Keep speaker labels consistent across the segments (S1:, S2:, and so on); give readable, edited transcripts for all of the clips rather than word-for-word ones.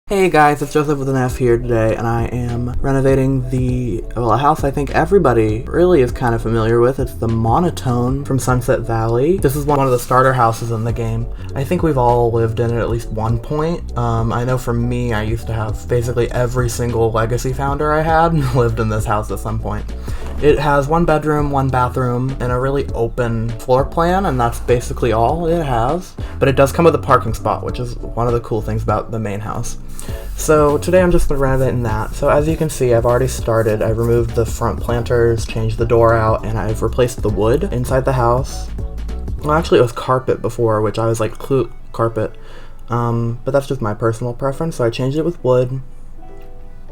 S1: Hey guys, it's Joseph with an F here today, and I am renovating a house I think everybody really is kind of familiar with. It's the Monotone from Sunset Valley. This is one of the starter houses in the game. I think we've all lived in it at least one point. I know for me, I used to have basically every single legacy founder I had lived in this house at some point. It has one bedroom, one bathroom, and a really open floor plan, and that's basically all it has. But it does come with a parking spot, which is one of the cool things about the main house. So today I'm just renovating that. So as you can see, I've already started. I removed the front planters, changed the door out, and I've replaced the wood inside the house. Well, actually it was carpet before, which I was like, carpet. But that's just my personal preference, so I changed it with wood.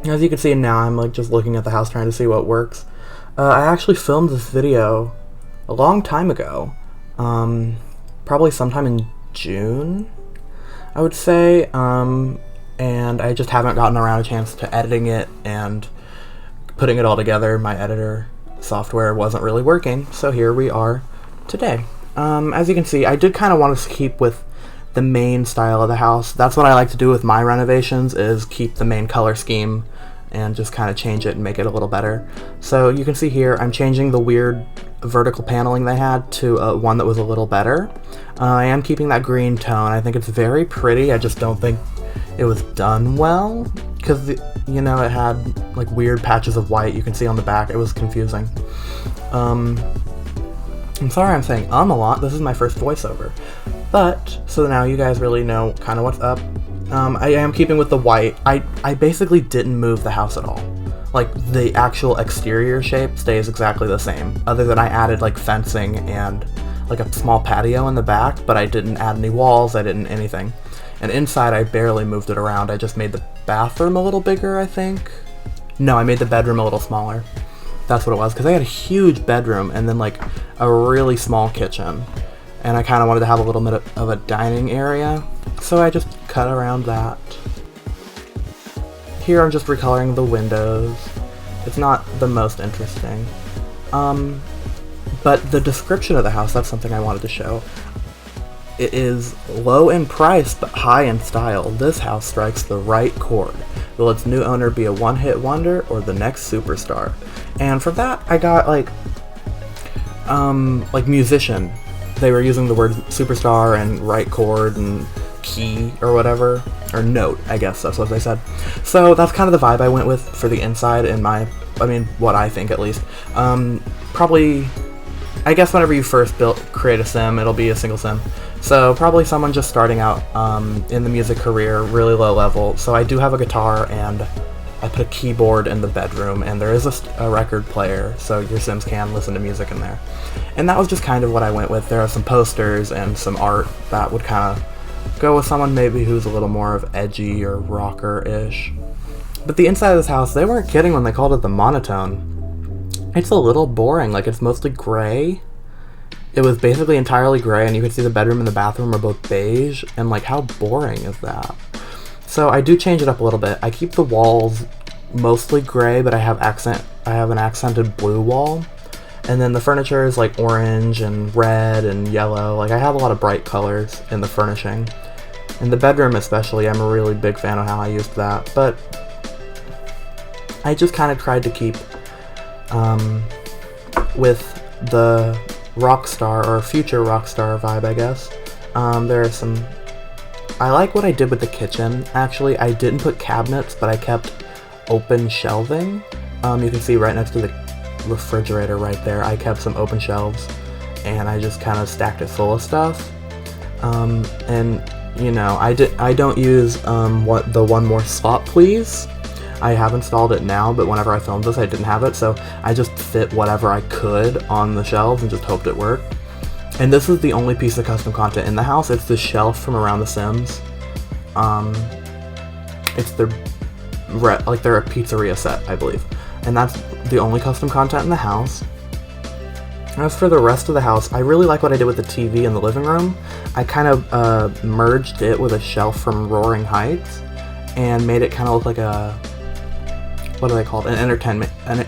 S1: As you can see now, I'm like just looking at the house trying to see what works. I actually filmed this video a long time ago, probably sometime in June, I would say, and I just haven't gotten around a chance to editing it and putting it all together. My editor software wasn't really working, so here we are today. As you can see, I did kind of want to keep with the main style of the house. That's what I like to do with my renovations, is keep the main color scheme and just kind of change it and make it a little better. So you can see here, I'm changing the weird vertical paneling they had to one that was a little better. I am keeping that green tone. I think it's very pretty. I just don't think it was done well, because you know, it had like weird patches of white you can see on the back. It was confusing. I'm sorry I'm saying a lot. This is my first voiceover. But, so now you guys really know kind of what's up. I am keeping with the white. I basically didn't move the house at all. Like, the actual exterior shape stays exactly the same, other than I added like fencing and like a small patio in the back, but I didn't add any walls, I didn't anything. And inside I barely moved it around. I just made the bathroom a little bigger, I think. No, I made the bedroom a little smaller. That's what it was, because I had a huge bedroom and then like a really small kitchen. And I kind of wanted to have a little bit of a dining area, so I just cut around that. Here I'm just recoloring the windows. It's not the most interesting. But the description of the house, that's something I wanted to show. It is low in price, but high in style. This house strikes the right chord. Will its new owner be a one-hit wonder or the next superstar? And for that, I got like musician. They were using the word superstar and right chord and key or whatever, or note, I guess that's what they said. So that's kind of the vibe I went with for the inside, what I think at least. Probably, I guess whenever you first create a sim, it'll be a single sim. So probably someone just starting out in the music career, really low level. So I do have a guitar, and I put a keyboard in the bedroom, and there is a record player, so your sims can listen to music in there. And that was just kind of what I went with. There are some posters and some art that would kind of go with someone maybe who's a little more of edgy or rocker-ish. But the inside of this house, they weren't kidding when they called it the Monotone. It's a little boring, like it's mostly gray. It was basically entirely gray, and you could see the bedroom and the bathroom are both beige, and like, how boring is that? So I do change it up a little bit. I keep the walls mostly gray, but I have an accented blue wall. And then the furniture is like orange and red and yellow. Like, I have a lot of bright colors in the furnishing. In the bedroom especially, I'm a really big fan of how I used that. But I just kind of tried to keep with the rock star or future rock star vibe, I guess. There are some... I like what I did with the kitchen. Actually, I didn't put cabinets, but I kept open shelving. You can see right next to the refrigerator right there, I kept some open shelves, and I just kind of stacked it full of stuff. And you know, I don't use the one more slot please. I have installed it now, but whenever I filmed this I didn't have it, so I just fit whatever I could on the shelves and just hoped it worked. And this is the only piece of custom content in the house. It's the shelf from Around the Sims. It's they're a pizzeria set, I believe. And that's the only custom content in the house. As for the rest of the house, I really like what I did with the TV in the living room. I kind of merged it with a shelf from Roaring Heights and made it kind of look like a, what do they call it? An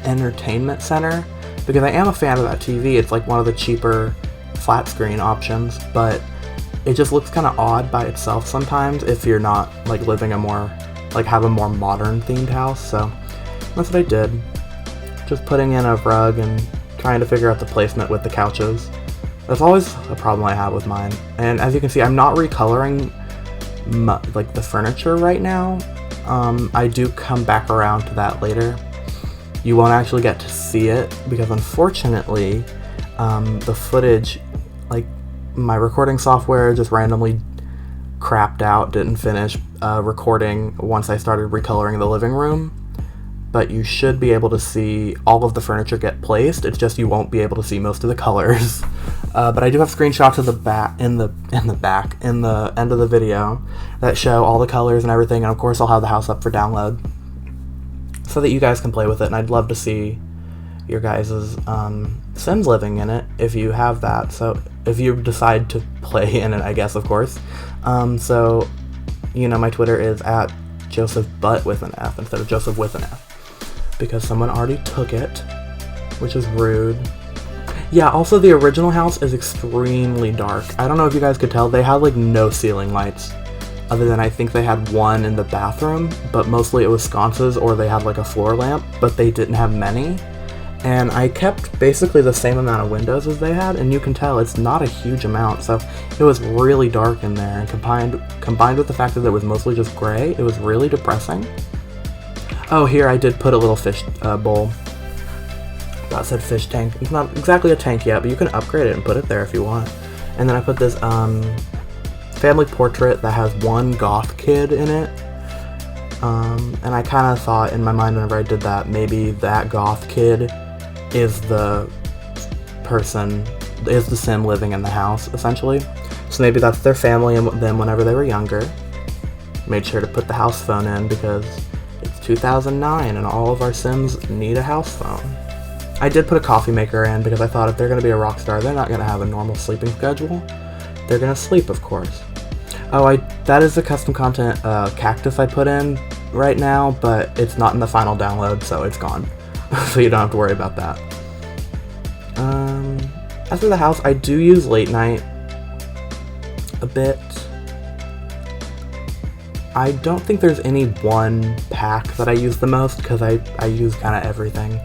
S1: entertainment center. Because I am a fan of that TV. It's like one of the cheaper flat screen options, but it just looks kind of odd by itself sometimes if you're not like living a more like have a more modern themed house, so that's what I did. Just putting in a rug and trying to figure out the placement with the couches. That's always a problem I have with mine. And as you can see, I'm not recoloring like the furniture right now. I do come back around to that later. You won't actually get to see it because unfortunately, the footage, like my recording software just randomly crapped out, didn't finish recording once I started recoloring the living room. But you should be able to see all of the furniture get placed. It's just you won't be able to see most of the colors. But I do have screenshots of the back in the end of the video that show all the colors and everything. And of course, I'll have the house up for download so that you guys can play with it. And I'd love to see your guys' Sims living in it if you have that. So if you decide to play in it, I guess, of course. So you know, my Twitter is at Joseph but with an F instead of Joseph with an F. Because someone already took it, which is rude. Yeah, also the original house is extremely dark. I don't know if you guys could tell, they had like no ceiling lights. Other than I think they had one in the bathroom, but mostly it was sconces or they had like a floor lamp, but they didn't have many. And I kept basically the same amount of windows as they had, and you can tell it's not a huge amount, so it was really dark in there, and combined with the fact that it was mostly just gray, it was really depressing. Oh, here I did put a little fish bowl. That said fish tank. It's not exactly a tank yet, but you can upgrade it and put it there if you want. And then I put this family portrait that has one goth kid in it. And I kind of thought in my mind whenever I did that, maybe that goth kid is the person, is the sim living in the house, essentially. So maybe that's their family and them whenever they were younger. Made sure to put the house phone in because it's 2009 and all of our sims need a house phone. I did put a coffee maker in because I thought if they're going to be a rock star, they're not going to have a normal sleeping schedule. They're going to sleep, of course. Oh, that is the custom content cactus I put in right now, but it's not in the final download, so it's gone. So you don't have to worry about that. As for the house, I do use late night a bit. I don't think there's any one pack that I use the most, because I use kind of everything.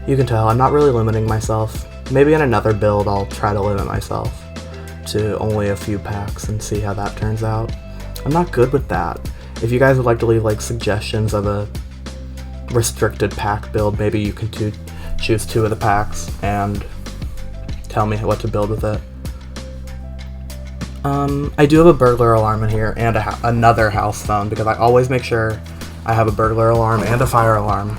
S1: You can tell, I'm not really limiting myself. Maybe in another build I'll try to limit myself to only a few packs and see how that turns out. I'm not good with that. If you guys would like to leave like suggestions of a restricted pack build, maybe you can choose 2 of the packs and tell me what to build with it. I do have a burglar alarm in here and another house phone because I always make sure I have a burglar alarm and a fire alarm,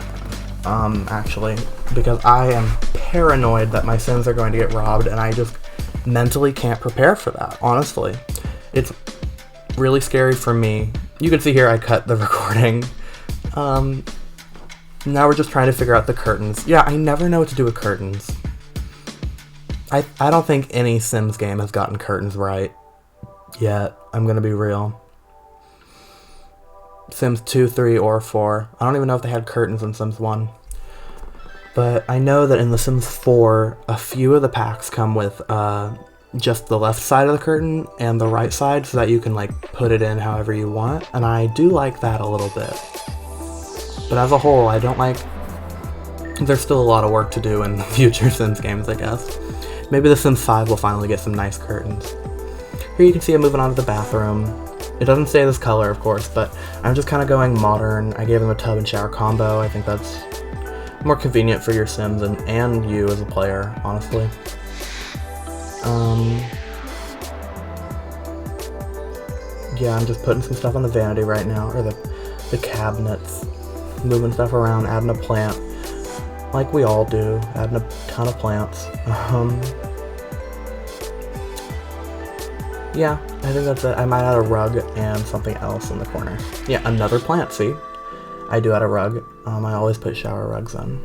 S1: actually, because I am paranoid that my Sims are going to get robbed and I just mentally can't prepare for that, honestly. It's really scary for me. You can see here I cut the recording. Now we're just trying to figure out the curtains. Yeah, I never know what to do with curtains. I don't think any Sims game has gotten curtains right yet. I'm gonna be real. Sims 2, 3, or 4. I don't even know if they had curtains in Sims 1. But I know that in The Sims 4, a few of the packs come with just the left side of the curtain and the right side so that you can like put it in however you want. And I do like that a little bit. But as a whole, I don't like... There's still a lot of work to do in future Sims games, I guess. Maybe The Sims 5 will finally get some nice curtains. Here you can see I'm moving on to the bathroom. It doesn't stay this color, of course, but I'm just kind of going modern. I gave them a tub and shower combo. I think that's more convenient for your Sims and you as a player, honestly. Yeah, I'm just putting some stuff on the vanity right now, or the cabinets. Moving stuff around, adding a plant. Like we all do, adding a ton of plants. Yeah, I think that's it. I might add a rug and something else in the corner. Yeah, another plant, see? I do add a rug. I always put shower rugs in.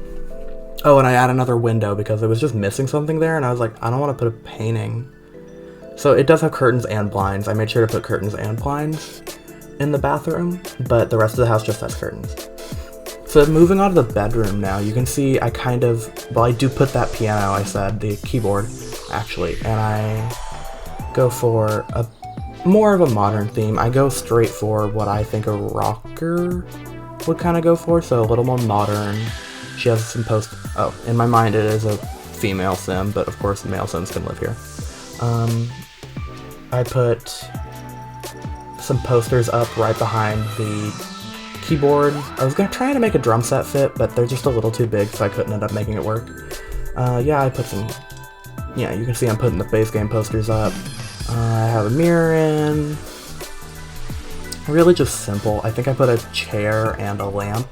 S1: Oh, and I add another window because it was just missing something there, and I was like, I don't want to put a painting. So it does have curtains and blinds. I made sure to put curtains and blinds in the bathroom, but the rest of the house just has curtains. So moving on to the bedroom now, you can see I I do put that piano, I said, the keyboard, actually, and I go for a more of a modern theme. I go straight for what I think a rocker would kind of go for, so a little more modern. She has some in my mind it is a female sim, but of course male sims can live here. I put some posters up right behind the keyboard. I was gonna try to make a drum set fit, but they're just a little too big, so I couldn't end up making it work. I put some, you can see I'm putting the base game posters up. I have a mirror in. Really just simple. I think I put a chair and a lamp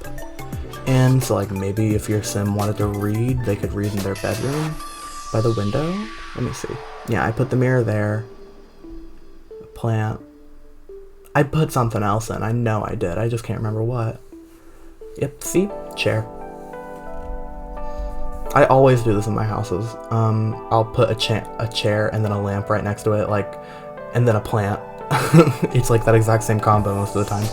S1: in, so like maybe if your sim wanted to read, they could read in their bedroom by the window. Let me see. Yeah, I put the mirror there. A plant. I put something else in. I know I did. I just can't remember what. Yep, see? Chair. I always do this in my houses. I'll put a chair and then a lamp right next to it, and then a plant. It's like that exact same combo most of the time.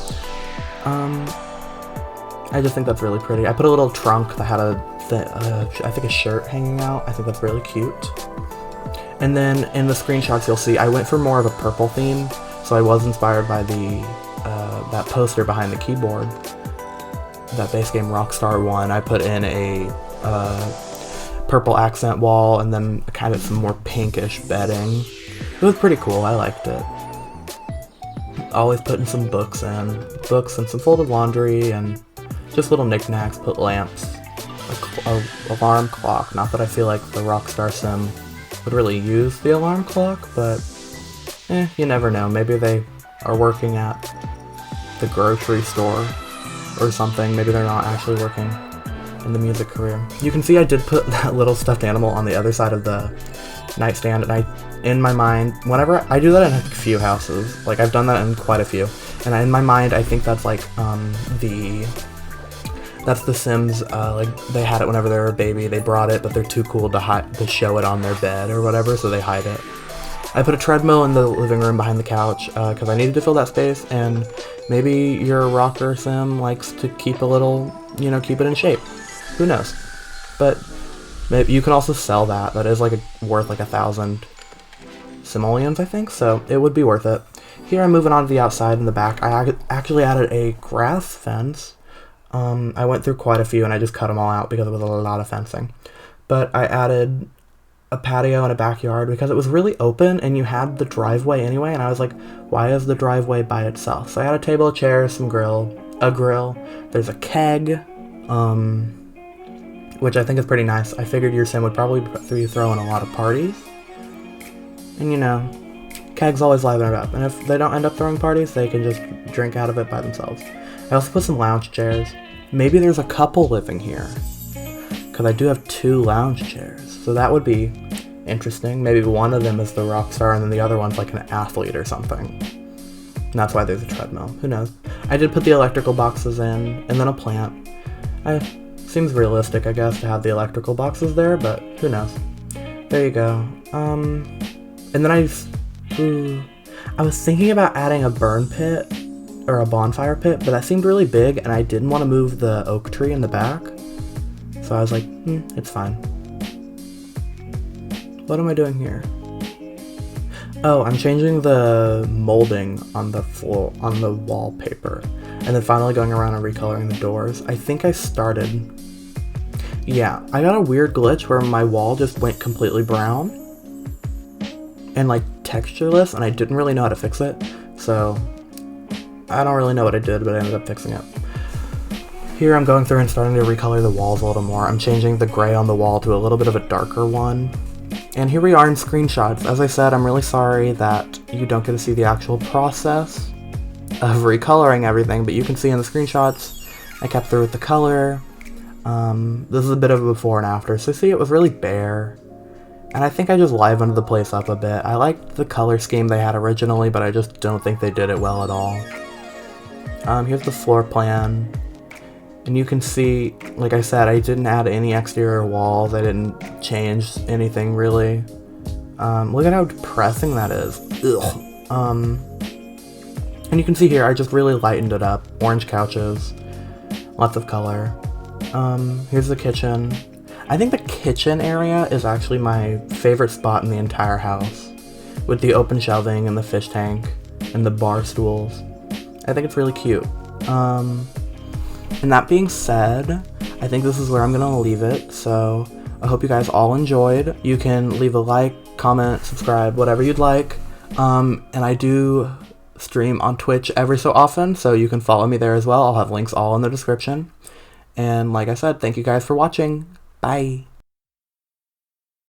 S1: I just think that's really pretty. I put a little trunk that had I think a shirt hanging out. I think that's really cute. And then in the screenshots you'll see I went for more of a purple theme. So I was inspired by that poster behind the keyboard, that base game Rockstar one. I put in a purple accent wall and then kind of some more pinkish bedding. It was pretty cool. I liked it. Always putting some books and some folded laundry and just little knickknacks. Put lamps, a alarm clock. Not that I feel like the Rockstar sim would really use the alarm clock, but you never know. Maybe they are working at the grocery store or something. Maybe they're not actually working in the music career. You can see I did put that little stuffed animal on the other side of the nightstand, and in my mind, whenever I do that in a few houses, like I've done that in quite a few, and in my mind I think that's like that's the Sims, like they had it whenever they were a baby, they brought it, but they're too cool to show it on their bed or whatever, so they hide it. I put a treadmill in the living room behind the couch because I needed to fill that space, and maybe your rocker sim likes to keep a little, keep it in shape. Who knows? But maybe you can also sell that. That is worth like 1,000 simoleons, I think, so it would be worth it. Here I'm moving on to the outside in the back. I actually added a grass fence. I went through quite a few and I just cut them all out because it was a lot of fencing. But I added a patio and a backyard because it was really open and you had the driveway anyway, and I was like, why is the driveway by itself? So I had a table, a chair, a grill, there's a keg, which I think is pretty nice. I figured your sim would probably be throwing a lot of parties, and kegs always liven it up, and if they don't end up throwing parties, they can just drink out of it by themselves. I also put some lounge chairs. Maybe there's a couple living here, because I do have 2 lounge chairs. So that would be interesting. Maybe one of them is the rock star and then the other one's like an athlete or something. And that's why there's a treadmill. Who knows? I did put the electrical boxes in and then a plant. Seems realistic, I guess, to have the electrical boxes there, but who knows? There you go. And then I was thinking about adding a burn pit or a bonfire pit, but that seemed really big and I didn't want to move the oak tree in the back. So I was like, it's fine. What am I doing here? Oh, I'm changing the molding on the floor, on the wallpaper, and then finally going around and recoloring the doors. I think I started... Yeah, I got a weird glitch where my wall just went completely brown and like textureless, and I didn't really know how to fix it, so I don't really know what I did, but I ended up fixing it. Here I'm going through and starting to recolor the walls a little more. I'm changing the gray on the wall to a little bit of a darker one. And here we are in screenshots. As I said, I'm really sorry that you don't get to see the actual process of recoloring everything, but you can see in the screenshots, I kept through with the color. This is a bit of a before and after. So see, it was really bare. And I think I just livened the place up a bit. I liked the color scheme they had originally, but I just don't think they did it well at all. Here's the floor plan. And you can see, like I said, I didn't add any exterior walls. I didn't change anything really. Look at how depressing that is. Ugh. And you can see here, I just really lightened it up. Orange couches, lots of color. Here's the kitchen. I think the kitchen area is actually my favorite spot in the entire house, with the open shelving and the fish tank. and the bar stools. I think it's really cute. And that being said, I think this is where I'm gonna leave it. So I hope you guys all enjoyed. You can leave a like, comment, subscribe, whatever you'd like. And I do stream on Twitch every so often, so you can follow me there as well. I'll have links all in the description. And like I said, thank you guys for watching. Bye.